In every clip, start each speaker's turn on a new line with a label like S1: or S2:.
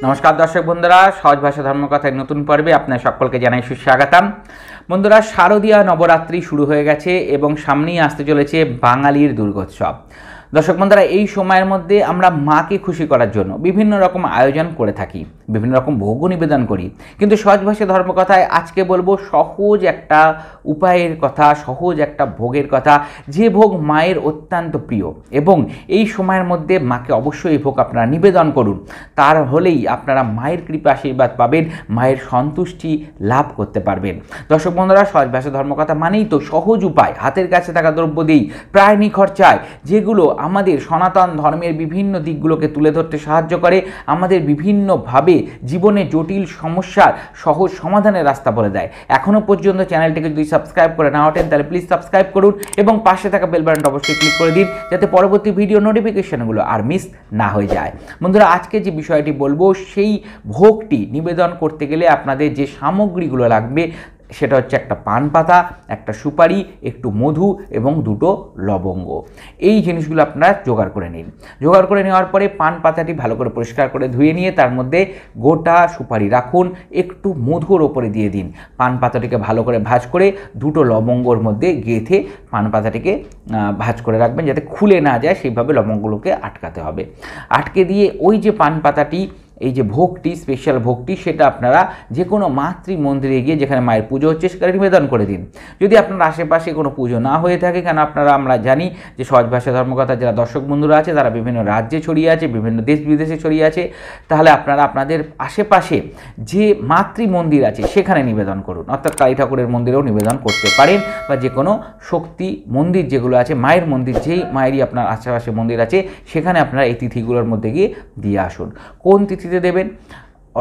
S1: नमस्कार दर्शक बंधुरा सहज भाषा धर्मकथार नतून पर्वे आपनादेर सकलके जानाई सुस्वागतम। बंधुरा शारदीय नवरात्रि शुरू हये गेछे एबं सामनेई आसते चलेछे बांगालिर दुर्गोत्सव। दर्शक बंधुरा এই সময়ের মধ্যে আমরা মাকে খুশি করার জন্য বিভিন্ন রকম আয়োজন করে থাকি, বিভিন্ন রকম ভোগও নিবেদন করি। কিন্তু সহজ ভাষা ধর্মকথায় আজকে বলবো সহজ একটা উপায়ের কথা, সহজ একটা ভোগের কথা, যে ভোগ মায়ের অত্যন্ত প্রিয় এবং এই সময়ের মধ্যে মাকে অবশ্যই এই ভোগ আপনারা নিবেদন করুন। তার হলেই আপনারা মায়ের কৃপা আশীর্বাদ পাবেন, মায়ের সন্তুষ্টি লাভ করতে পারবেন। দর্শক বন্ধুরা, সহজ ভাষা ধর্মকথা মানেই তো সহজ উপায়, হাতের কাছে থাকা দ্রব্য দিয়েই প্রায় নিখরচায়, যেগুলো আমাদের সনাতন ধর্মের বিভিন্ন দিকগুলোকে তুলে ধরতে সাহায্য করে, আমাদের বিভিন্নভাবে জীবনে জটিল সমস্যার সহজ সমাধানের রাস্তা বলে দেয়। এখনও পর্যন্ত চ্যানেলটিকে যদি সাবস্ক্রাইব করে না ওঠেন তাহলে প্লিজ সাবস্ক্রাইব করুন এবং পাশে থাকা বেল বাটনটা অবশ্যই ক্লিক করে দিন, যাতে পরবর্তী ভিডিও নোটিফিকেশনগুলো আর মিস না হয়ে যায়। বন্ধুরা, আজকে যে বিষয়টি বলবো সেই ভোগটি নিবেদন করতে গেলে আপনাদের যে সামগ্রীগুলো লাগবে সেটা হচ্ছে একটা পান পাতা, একটা সুপারি, একটু মধু এবং দুটো লবঙ্গ। এই জিনিসগুলো আপনারা জোগাড় করে নিন। জোগাড় করে নেওয়ার পরে পান পাতাটি ভালো করে পরিষ্কার করে ধুয়ে নিয়ে তার মধ্যে গোটা সুপারি রাখুন, একটু মধুর ওপরে দিয়ে দিন। পান পাতাটিকে ভালো করে ভাঁজ করে দুটো লবঙ্গর মধ্যে গেঁথে পান পাতাটিকে ভাঁজ করে রাখবেন, যাতে খুলে না যায়, সেইভাবে লবঙ্গগুলোকে আটকাতে হবে। আটকে দিয়ে ওই যে পান পাতাটি, এই যে ভোগটি, স্পেশাল ভোগটি, সেটা আপনারা যে কোনো মাতৃ মন্দিরে গিয়ে যেখানে মায়ের পুজো হচ্ছে সেখানে নিবেদন করে দিন। যদি আপনার আশেপাশে কোনো পুজো না হয়ে থাকে, কেন আমরা জানি যে সহজ ভাষা ধর্মকথা যারা দর্শক বন্ধুরা আছে তারা বিভিন্ন রাজ্যে ছড়িয়ে আছে, বিভিন্ন দেশ বিদেশে ছড়িয়ে আছে, তাহলে আপনারা আপনাদের আশেপাশে যে মাতৃ মন্দির আছে সেখানে নিবেদন করুন। অর্থাৎ কালী ঠাকুরের মন্দিরেও নিবেদন করতে পারেন, বা যে কোনো শক্তি মন্দির যেগুলো আছে, মায়ের মন্দির, যেই মায়েরই আপনার আশেপাশে মন্দির আছে সেখানে আপনারা এই তিথিগুলোর মধ্যে গিয়ে দিয়ে আসুন। কোন তিথিতে দেবেন?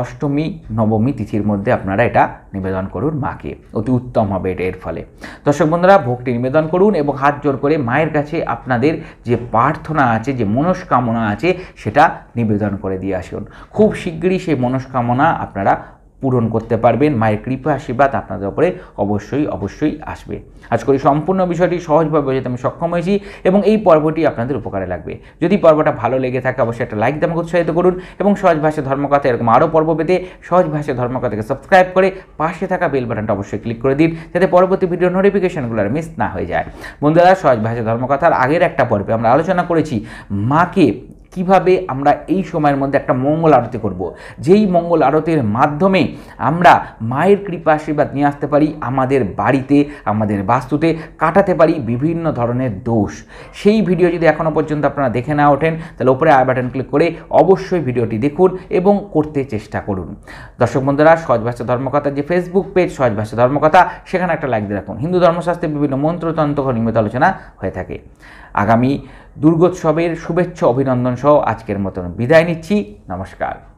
S1: অষ্টমী নবমী তিথির মধ্যে আপনারা এটা নিবেদন করুন মাকে, অতি উত্তম হবে এটা। এর ফলে দর্শক বন্ধুরা, ভোগটি নিবেদন করুন এবং হাত জোর করে মায়ের কাছে আপনাদের যে প্রার্থনা আছে, যে মনস্কামনা আছে, সেটা নিবেদন করে দিয়ে আসুন। খুব শীঘ্রই সেই মনস্কামনা আপনারা পূরণ করতে পারবেন। মায়ের কৃপা আশীর্বাদ আপনাদের উপরে অবশ্যই আসবে। আজ করি সম্পূর্ণ বিষয়টি সহজভাবে বোঝাতে আমি সক্ষম হয়েছি এবং এই পর্বটি আপনাদের উপকারে লাগবে। যদি পর্বটা ভালো লেগে থাকে অবশ্যই একটা লাইক দিয়ে আমাকে উৎসাহিত করুন এবং সহজ ভাষা ধর্মকথা এরকম আরও পর্ব পেতে সহজ ভাষা ধর্মকথাকে সাবস্ক্রাইব করে পাশে থাকা বেল বাটনটা অবশ্যই ক্লিক করে দিন, যাতে পরবর্তী ভিডিও নোটিফিকেশনগুলো আর মিস না হয়ে যায়। বন্ধুরা, সহজ ভাষা ধর্মকথার আগের একটা পর্বে আমরা আলোচনা করেছি মাকে কিভাবে আমরা এই সময়ের মধ্যে একটা মঙ্গল আরতি করব, যেই মঙ্গল আরতির মাধ্যমে আমরা মায়ের কৃপা আশীর্বাদ নিয়ে আসতে পারি আমাদের বাড়িতে, আমাদের বাস্তুতে, কাটাতে পারি বিভিন্ন ধরনের দোষ। সেই ভিডিও যদি এখনও পর্যন্ত আপনারা দেখে না ওঠেন তাহলে উপরে আই বাটন ক্লিক করে অবশ্যই ভিডিওটি দেখুন এবং করতে চেষ্টা করুন। দর্শক বন্ধুরা, সহজ ভাষা ধর্মকথার যে ফেসবুক পেজ সহজ ভাষা ধর্মকথা, সেখানে একটা লাইক দিয়ে রাখুন। হিন্দু ধর্মশাস্ত্রে বিভিন্ন মন্ত্রতন্ত্র নিয়মিত আলোচনা হয়ে থাকে। আগামী দুর্গোৎসবের শুভেচ্ছা অভিনন্দন সহ আজকের মতন বিদায় নিচ্ছি। নমস্কার।